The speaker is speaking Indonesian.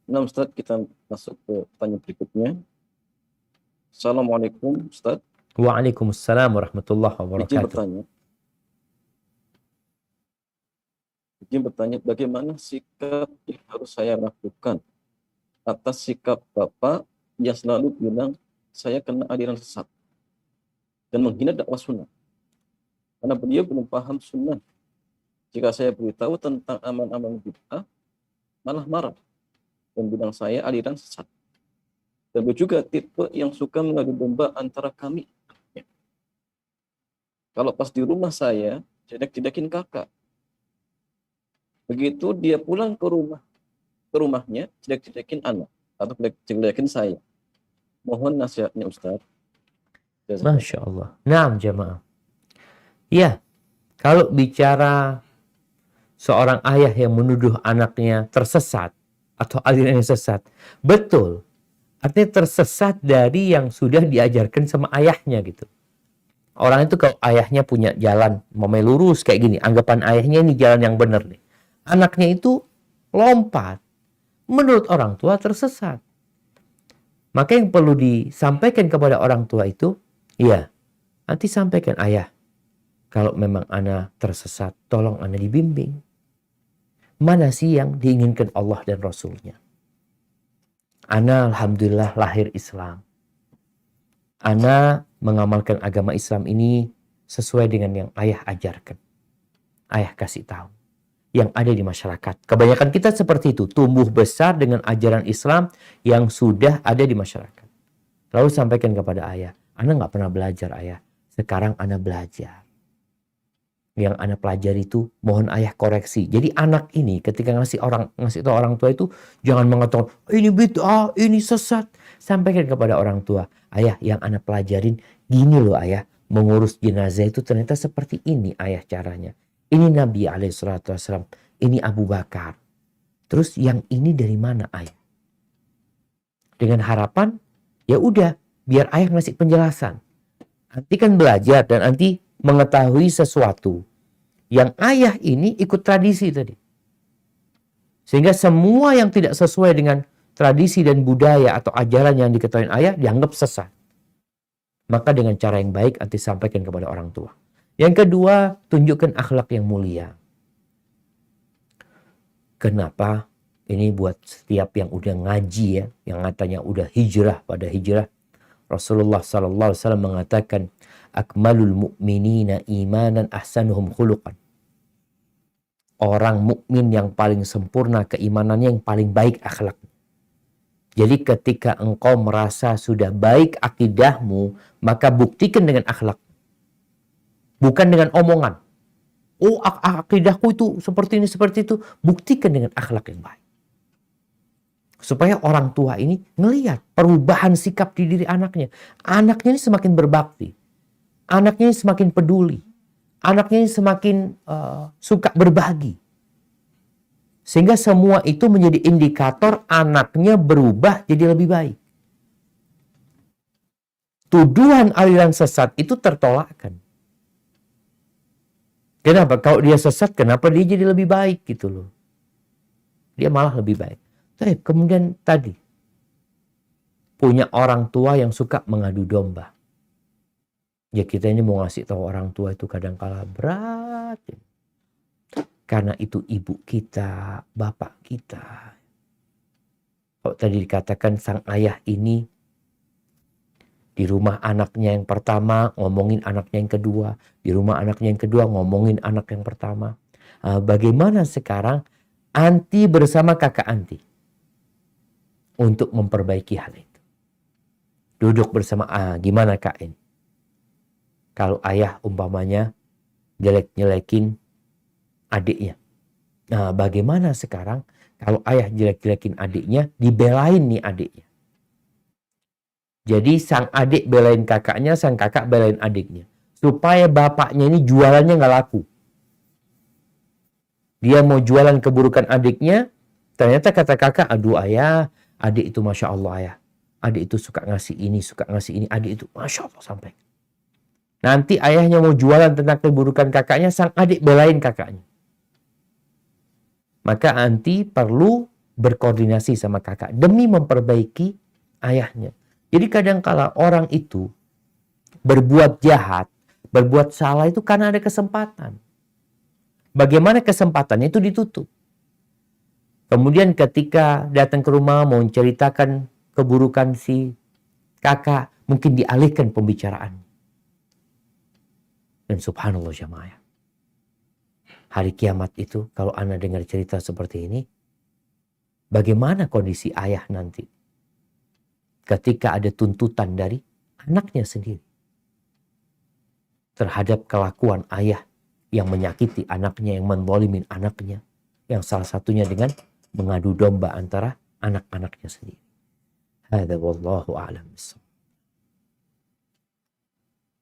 Nah, Ustaz, kita masuk ke pertanyaan berikutnya. Assalamualaikum, Ustaz. Waalaikumsalam warahmatullahi Izin wabarakatuh. bertanya. Izin bertanya, bagaimana sikap yang harus saya lakukan atas sikap Bapak yang selalu bilang saya kena aliran sesat dan menghina dakwah sunnah. Karena beliau belum paham sunnah. Jika saya beritahu tentang aman-aman bid'ah, malah marah dan bilang saya aliran sesat. Dan beliau juga tipe yang suka mengadu domba antara kami. Kalau pas di rumah saya, jedek-jedekin kakak. Begitu dia pulang ke rumahnya, jedek-jedekin anak atau jedek-jedekin saya. Mohon nasihatnya, Ustaz. Masya Allah. Naam jamaah. Ya, kalau bicara seorang ayah yang menuduh anaknya tersesat atau aliran yang sesat, betul. Artinya tersesat dari yang sudah diajarkan sama ayahnya gitu. Orang itu kalau ayahnya punya jalan mau lurus kayak gini, anggapan ayahnya ini jalan yang benar nih. Anaknya itu lompat. Menurut orang tua tersesat. Maka yang perlu disampaikan kepada orang tua itu, ya, nanti sampaikan ayah. Kalau memang anak tersesat, tolong anak dibimbing. Mana sih yang diinginkan Allah dan Rasulnya? Ana alhamdulillah lahir Islam. Ana mengamalkan agama Islam ini sesuai dengan yang ayah ajarkan. Ayah kasih tahu. Yang ada di masyarakat. Kebanyakan kita seperti itu. Tumbuh besar dengan ajaran Islam yang sudah ada di masyarakat. Lalu sampaikan kepada ayah. Ana nggak pernah belajar ayah. Sekarang ana belajar. Yang anak pelajari itu mohon ayah koreksi. Jadi anak ini ketika ngasih tahu orang tua itu jangan mengatakan ini bid'ah, ini sesat. Sampaikan kepada orang tua, ayah yang anak pelajarin gini loh ayah, mengurus jenazah itu ternyata seperti ini ayah caranya. Ini Nabi SAW, ini Abu Bakar. Terus yang ini dari mana ayah? Dengan harapan ya udah biar ayah ngasih penjelasan. Nanti kan belajar dan nanti mengetahui sesuatu. Yang ayah ini ikut tradisi tadi. Sehingga semua yang tidak sesuai dengan tradisi dan budaya atau ajaran yang diketahui ayah dianggap sesat. Maka dengan cara yang baik nanti sampaikan kepada orang tua. Yang kedua, tunjukkan akhlak yang mulia. Kenapa? Ini buat setiap yang udah ngaji ya, yang katanya udah hijrah pada hijrah. Rasulullah SAW mengatakan, akmalul mu'minina imanan ahsanuhum khuluqan. Orang mukmin yang paling sempurna keimanannya yang paling baik akhlak. Jadi ketika engkau merasa sudah baik akidahmu, maka buktikan dengan akhlak. Bukan dengan omongan. Oh, akidahku itu seperti ini, seperti itu. Buktikan dengan akhlak yang baik. Supaya orang tua ini ngelihat perubahan sikap di diri anaknya. Anaknya ini semakin berbakti. Anaknya ini semakin peduli. Anaknya ini semakin suka berbagi. Sehingga semua itu menjadi indikator anaknya berubah jadi lebih baik. Tuduhan aliran sesat itu tertolakkan. Kenapa? Kalau dia sesat, kenapa dia jadi lebih baik gitu loh. Dia malah lebih baik. Tapi kemudian tadi, punya orang tua yang suka mengadu domba. Ya kita ini mau ngasih tahu orang tua itu kadang-kala berat. Karena itu ibu kita, bapak kita. Kalau tadi dikatakan sang ayah ini di rumah anaknya yang pertama ngomongin anaknya yang kedua. Di rumah anaknya yang kedua ngomongin anak yang pertama. Bagaimana sekarang anti bersama kakak anti untuk memperbaiki hal itu. Duduk bersama, gimana kak ini? Kalau ayah umpamanya jelek-jelekin adiknya. Nah, bagaimana sekarang kalau ayah jelek-jelekin adiknya, dibelain nih adiknya. Jadi sang adik belain kakaknya, sang kakak belain adiknya. Supaya bapaknya ini jualannya nggak laku. Dia mau jualan keburukan adiknya, ternyata kata kakak, aduh ayah, adik itu Masya Allah ayah. Adik itu suka ngasih ini, adik itu Masya Allah sampai. Nanti ayahnya mau jualan tentang keburukan kakaknya, sang adik belain kakaknya. Maka anti perlu berkoordinasi sama kakak demi memperbaiki ayahnya. Jadi kadangkala orang itu berbuat jahat, berbuat salah itu karena ada kesempatan. Bagaimana kesempatannya itu ditutup. Kemudian ketika datang ke rumah mau menceritakan keburukan si kakak, mungkin dialihkan pembicaraan. Dan subhanallah jamaah, hari kiamat itu kalau Anda dengar cerita seperti ini, bagaimana kondisi ayah nanti ketika ada tuntutan dari anaknya sendiri terhadap kelakuan ayah yang menyakiti anaknya, yang menzalimin anaknya, yang salah satunya dengan mengadu domba antara anak-anaknya sendiri. Hadza wallahu a'lam bissawab.